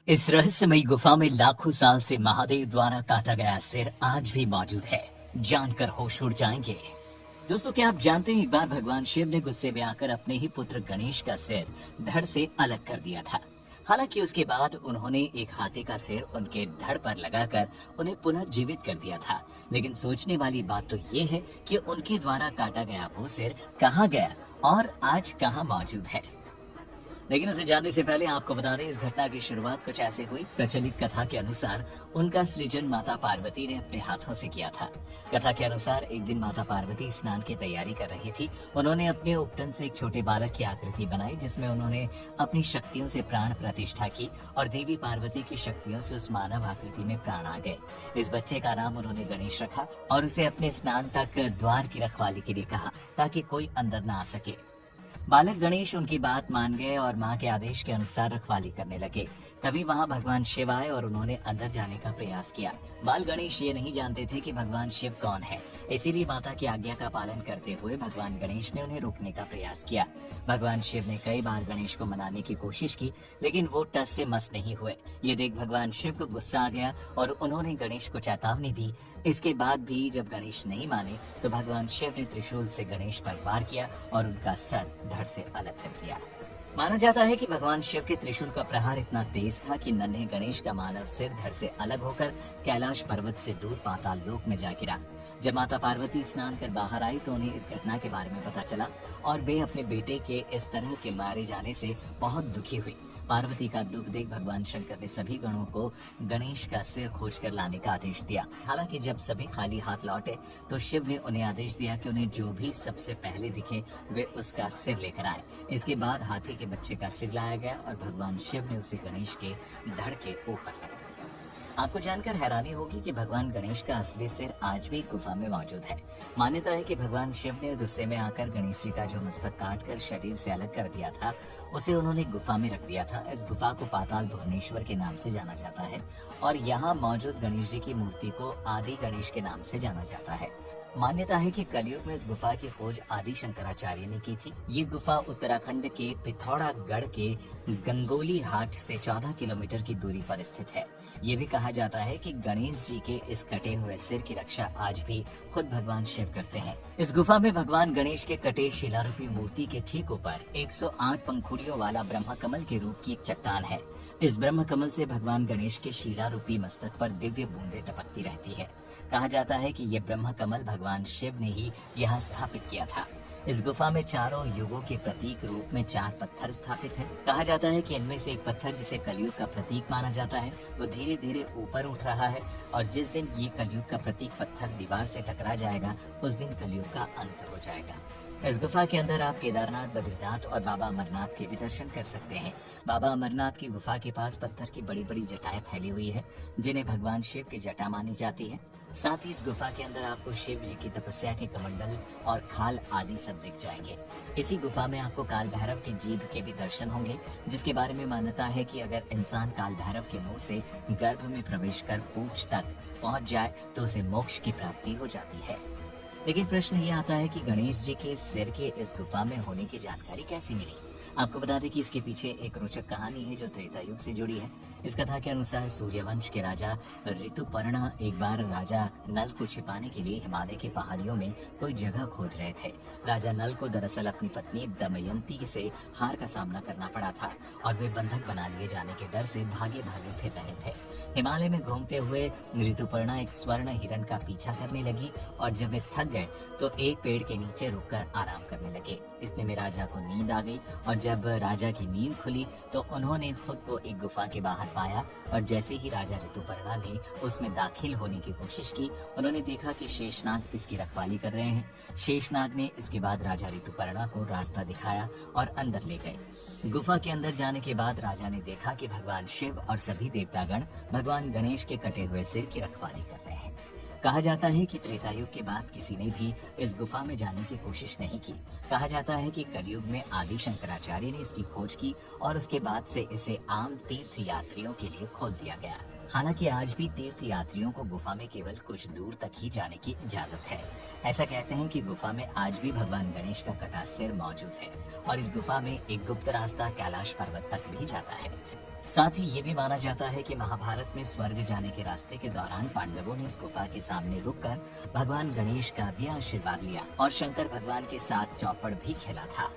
इस रहस्यमयी गुफा में लाखों साल से महादेव द्वारा काटा गया सिर आज भी मौजूद है। जानकर होश उड़ जाएंगे। दोस्तों, क्या आप जानते हैं एक बार भगवान शिव ने गुस्से में आकर अपने ही पुत्र गणेश का सिर धड़ से अलग कर दिया था। हालांकि उसके बाद उन्होंने एक हाथी का सिर उनके धड़ पर लगाकर उन्हें पुनः जीवित कर दिया था। लेकिन सोचने वाली बात तो ये है कि उनके द्वारा काटा गया वो सिर कहाँ गया और आज कहाँ मौजूद है। लेकिन उसे जानने से पहले आपको बता दें, इस घटना की शुरुआत कुछ ऐसे हुई। प्रचलित कथा के अनुसार उनका सृजन माता पार्वती ने अपने हाथों से किया था। कथा के अनुसार एक दिन माता पार्वती स्नान की तैयारी कर रही थी। उन्होंने अपने उपटन से एक छोटे बालक की आकृति बनाई, जिसमें उन्होंने अपनी शक्तियों से प्राण प्रतिष्ठा की और देवी पार्वती की शक्तियों से उस मानव आकृति में प्राण आ गए। इस बच्चे का नाम उन्होंने गणेश रखा और उसे अपने स्नान तक द्वार की रखवाली के लिए कहा, ताकि कोई अंदर न आ सके। बालक गणेश उनकी बात मान गए और मां के आदेश के अनुसार रखवाली करने लगे। तभी वहां भगवान शिव आए और उन्होंने अंदर जाने का प्रयास किया। बाल गणेश ये नहीं जानते थे कि भगवान शिव कौन है, इसीलिए माता की आज्ञा का पालन करते हुए भगवान गणेश ने उन्हें रोकने का प्रयास किया। भगवान शिव ने कई बार गणेश को मनाने की कोशिश की, लेकिन वो टस से मस नहीं हुए। ये देख भगवान शिव को गुस्सा आ गया और उन्होंने गणेश को चेतावनी दी। इसके बाद भी जब गणेश नहीं माने तो भगवान शिव ने त्रिशूल से गणेश पर वार किया और उनका सर धड़ से अलग कर दिया। माना जाता है कि भगवान शिव के त्रिशूल का प्रहार इतना तेज था कि नन्हे गणेश का मानव सिर धड़ से अलग होकर कैलाश पर्वत से दूर पाताल लोक में जा गिरा। जब माता पार्वती स्नान कर बाहर आई तो उन्हें इस घटना के बारे में पता चला और वे अपने बेटे के इस तरह के मारे जाने से बहुत दुखी हुई। पार्वती का दुख देख भगवान शंकर ने सभी गणों को गणेश का सिर खोजकर लाने का आदेश दिया। हालांकि जब सभी खाली हाथ लौटे तो शिव ने उन्हें आदेश दिया कि उन्हें जो भी सबसे पहले दिखे वे उसका सिर लेकर आए। इसके बाद हाथी के बच्चे का सिर लाया गया और भगवान शिव ने उसे गणेश के धड़ के ऊपर लगा दिया। आपको जानकर हैरानी होगी कि भगवान गणेश का असली सिर आज भी गुफा में मौजूद है। मान्यता है कि भगवान शिव ने गुस्से में आकर गणेश जी का जो मस्तक काटकर शरीर से अलग कर दिया था, उसे उन्होंने गुफा में रख दिया था। इस गुफा को पाताल भुवनेश्वर के नाम से जाना जाता है और यहाँ मौजूद गणेश जी की मूर्ति को आदि गणेश के नाम से जाना जाता है। मान्यता है कि कलयुग में इस गुफा की खोज आदि शंकराचार्य ने की थी। ये गुफा उत्तराखंड के पिथौरागढ़ के गंगोली हाट से 14 किलोमीटर की दूरी पर स्थित है। ये भी कहा जाता है कि गणेश जी के इस कटे हुए सिर की रक्षा आज भी खुद भगवान शिव करते हैं। इस गुफा में भगवान गणेश के कटे शिलारूपी मूर्ति के ठीक ऊपर 108 पंखुड़ियों वाला ब्रह्म कमल के रूप की एक चट्टान है। इस ब्रह्म कमल से भगवान गणेश के शिलारूपी मस्तक पर दिव्य बूंदें टपकती रहती है। कहा जाता है कि ये ब्रह्म कमल भगवान शिव ने ही यहाँ स्थापित किया था। इस गुफा में चारों युगों के प्रतीक रूप में 4 पत्थर स्थापित हैं। कहा जाता है कि इनमें से एक पत्थर, जिसे कलयुग का प्रतीक माना जाता है, वो धीरे धीरे ऊपर उठ रहा है और जिस दिन ये कलयुग का प्रतीक पत्थर दीवार से टकरा जाएगा, उस दिन कलयुग का अंत हो जाएगा। इस गुफा के अंदर आप केदारनाथ, बद्रीनाथ और बाबा अमरनाथ के भी दर्शन कर सकते हैं। बाबा अमरनाथ की गुफा के पास पत्थर की बड़ी बड़ी जटाएं फैली हुई है, जिन्हें भगवान शिव की जटा मानी जाती है। साथ ही इस गुफा के अंदर आपको शिव जी की तपस्या के कमंडल और खाल आदि सब दिख जाएंगे। इसी गुफा में आपको काल भैरव की जीभ के भी दर्शन होंगे, जिसके बारे में मान्यता है कि अगर इंसान काल भैरव के मुंह से गर्भ में प्रवेश कर पूंछ तक पहुंच जाए तो उसे मोक्ष की प्राप्ति हो जाती है। लेकिन प्रश्न ये आता है कि गणेश जी के सिर के इस गुफा में होने की जानकारी कैसे मिली। आपको बता दें कि इसके पीछे एक रोचक कहानी है जो त्रेता युग से जुड़ी है। इस कथा के अनुसार सूर्यवंश के राजा ऋतुपर्णा एक बार राजा नल को छिपाने के लिए हिमालय की पहाड़ियों में कोई जगह खोज रहे थे। राजा नल को दरअसल अपनी पत्नी दमयंती से हार का सामना करना पड़ा था और वे बंधक बना लिए जाने के डर से भागे भागे फिर रहे थे। हिमालय में घूमते हुए ऋतुपर्णा एक स्वर्ण हिरण का पीछा करने लगी और जब वे थक गए तो एक पेड़ के नीचे रुककर आराम करने लगे। इतने में राजा को नींद आ गई और जब राजा की नींद खुली तो उन्होंने खुद को एक गुफा के बाहर पाया और जैसे ही राजा ऋतुपर्णा ने उसमें दाखिल होने की कोशिश की, उन्होंने देखा कि शेषनाग इसकी रखवाली कर रहे हैं। शेषनाग ने इसके बाद राजा ऋतुपर्णा को रास्ता दिखाया और अंदर ले गए। गुफा के अंदर जाने के बाद राजा ने देखा कि भगवान शिव और सभी देवतागण भगवान गणेश के कटे हुए सिर की रखवाली कर रहे हैं। कहा जाता है कि त्रेता युग के बाद किसी ने भी इस गुफा में जाने की कोशिश नहीं की। कहा जाता है कि कलयुग में आदि शंकराचार्य ने इसकी खोज की और उसके बाद से इसे आम तीर्थ यात्रियों के लिए खोल दिया गया। हालांकि आज भी तीर्थ यात्रियों को गुफा में केवल कुछ दूर तक ही जाने की इजाजत है। ऐसा कहते हैं कि गुफा में आज भी भगवान गणेश का कटा सिर मौजूद है और इस गुफा में एक गुप्त रास्ता कैलाश पर्वत तक भी जाता है। साथ ही ये भी माना जाता है कि महाभारत में स्वर्ग जाने के रास्ते के दौरान पांडवों ने इस गुफा के सामने रुककर भगवान गणेश का भी आशीर्वाद लिया और शंकर भगवान के साथ चौपड़ भी खेला था।